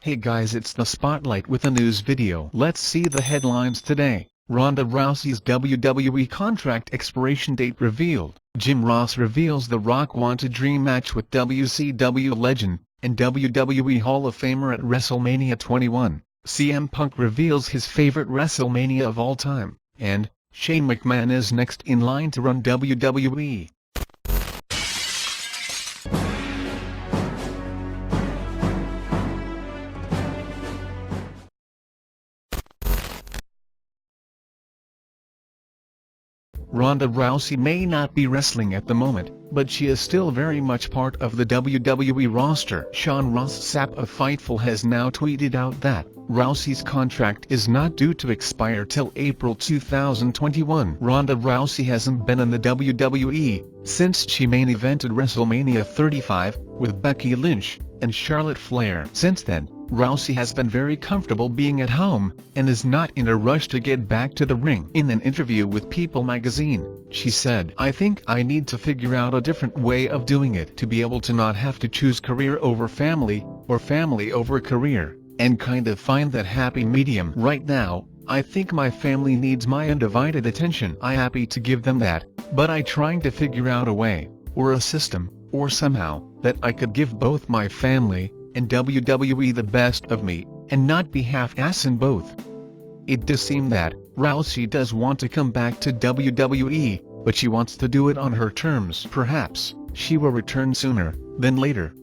Hey guys, it's the Spotlight with a news video. Let's see the headlines today. Ronda Rousey's WWE Contract Expiration date revealed. Jim Ross reveals The Rock wants a dream match with WCW Legend and WWE Hall of Famer at WrestleMania 21. CM Punk reveals his favorite WrestleMania of all time. And Shane McMahon is next in line to run WWE. Ronda Rousey may not be wrestling at the moment, but she is still very much part of the WWE roster. Sean Ross Sapp of Fightful has now tweeted out that Rousey's contract is not due to expire till April 2021. Ronda Rousey hasn't been in the WWE since she main evented WrestleMania 35 with Becky Lynch and Charlotte Flair. Since then, Rousey has been very comfortable being at home, and is not in a rush to get back to the ring. In an interview with People magazine, she said, "I think I need to figure out a different way of doing it to be able to not have to choose career over family, or family over career, and kind of find that happy medium. Right now, I think my family needs my undivided attention. I'm happy to give them that, but I'm trying to figure out a way, or a system, or somehow, that I could give both my family and WWE the best of me, and not be half-ass in both." It does seem that Rousey does want to come back to WWE, but she wants to do it on her terms. Perhaps she will return sooner than later.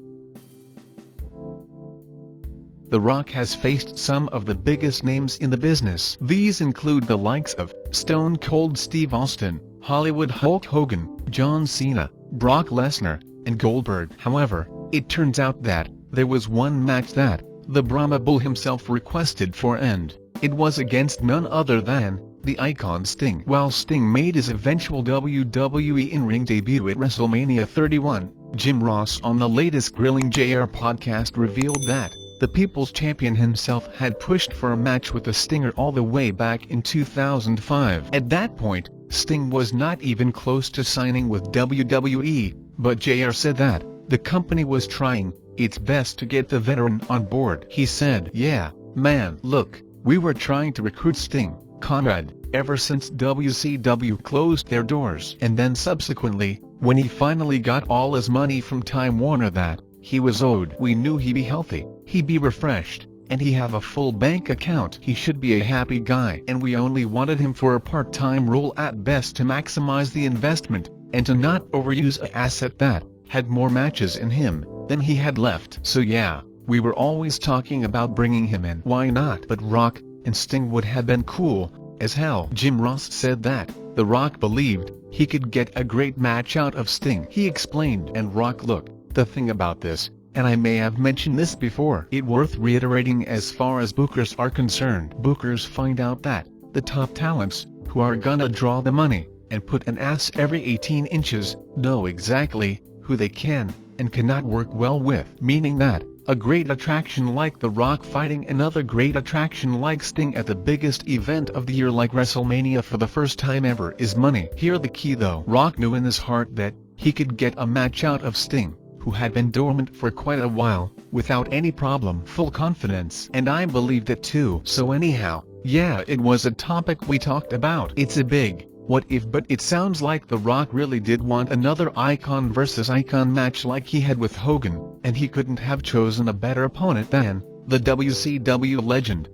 The Rock has faced some of the biggest names in the business. These include the likes of Stone Cold Steve Austin, Hollywood Hulk Hogan, John Cena, Brock Lesnar, and Goldberg. However, it turns out that there was one match that the Brahma Bull himself requested for, and it was against none other than the icon Sting. While Sting made his eventual WWE in-ring debut at WrestleMania 31, Jim Ross on the latest Grilling JR podcast revealed that the People's Champion himself had pushed for a match with the Stinger all the way back in 2005. At that point, Sting was not even close to signing with WWE, but JR said that the company was trying its best to get the veteran on board. He said, "Yeah, man, look, we were trying to recruit Sting, Conrad, ever since WCW closed their doors. And then subsequently, when he finally got all his money from Time Warner that he was owed, we knew he'd be healthy, he'd be refreshed, and he have a full bank account. He should be a happy guy. And we only wanted him for a part-time role at best to maximize the investment, and to not overuse an asset that had more matches in him than he had left. So yeah, we were always talking about bringing him in. Why not? But Rock and Sting would have been cool as hell." Jim Ross said that The Rock believed he could get a great match out of Sting. He explained, "And Rock, look, the thing about this, and I may have mentioned this before, it worth reiterating as far as bookers are concerned. Bookers find out that the top talents, who are gonna draw the money and put an ass every 18 inches, know exactly who they can and cannot work well with. Meaning that a great attraction like The Rock fighting another great attraction like Sting at the biggest event of the year like WrestleMania for the first time ever is money." Here the key though. Rock knew in his heart that he could get a match out of Sting, who had been dormant for quite a while, without any problem. Full confidence. And I believed it too. So anyhow, yeah, it was a topic we talked about. It's a big what if, but it sounds like The Rock really did want another icon versus icon match like he had with Hogan, and he couldn't have chosen a better opponent than the WCW Legend.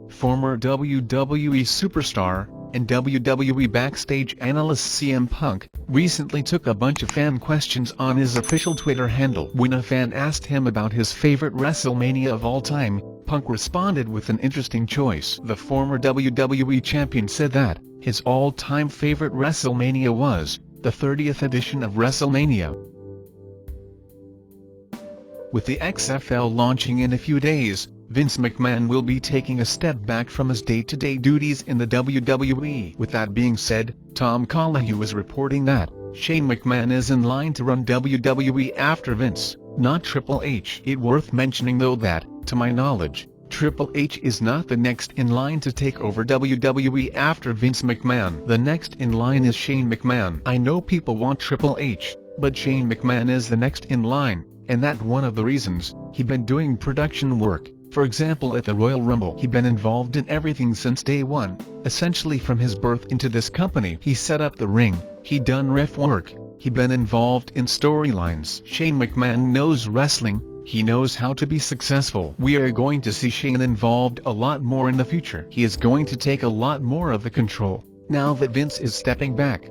Former WWE superstar and WWE backstage analyst CM Punk recently took a bunch of fan questions on his official Twitter handle. When a fan asked him about his favorite WrestleMania of all time, Punk responded with an interesting choice. The former WWE champion said that his all-time favorite WrestleMania was the 30th edition of WrestleMania. With the XFL launching in a few days, Vince McMahon will be taking a step back from his day-to-day duties in the WWE. With that being said, Tom Colohue is reporting that Shane McMahon is in line to run WWE after Vince, not Triple H. It's worth mentioning though that, to my knowledge, Triple H is not the next in line to take over WWE after Vince McMahon. The next in line is Shane McMahon. I know people want Triple H, but Shane McMahon is the next in line. and that one of the reasons he been doing production work. For example, at the Royal Rumble he been involved in everything since day one, essentially from his birth into this company. He set up the ring, he done ref work, he been involved in storylines. Shane McMahon knows wrestling, he knows how to be successful. We are going to see Shane involved a lot more in the future. He is going to take a lot more of the control, now that Vince is stepping back.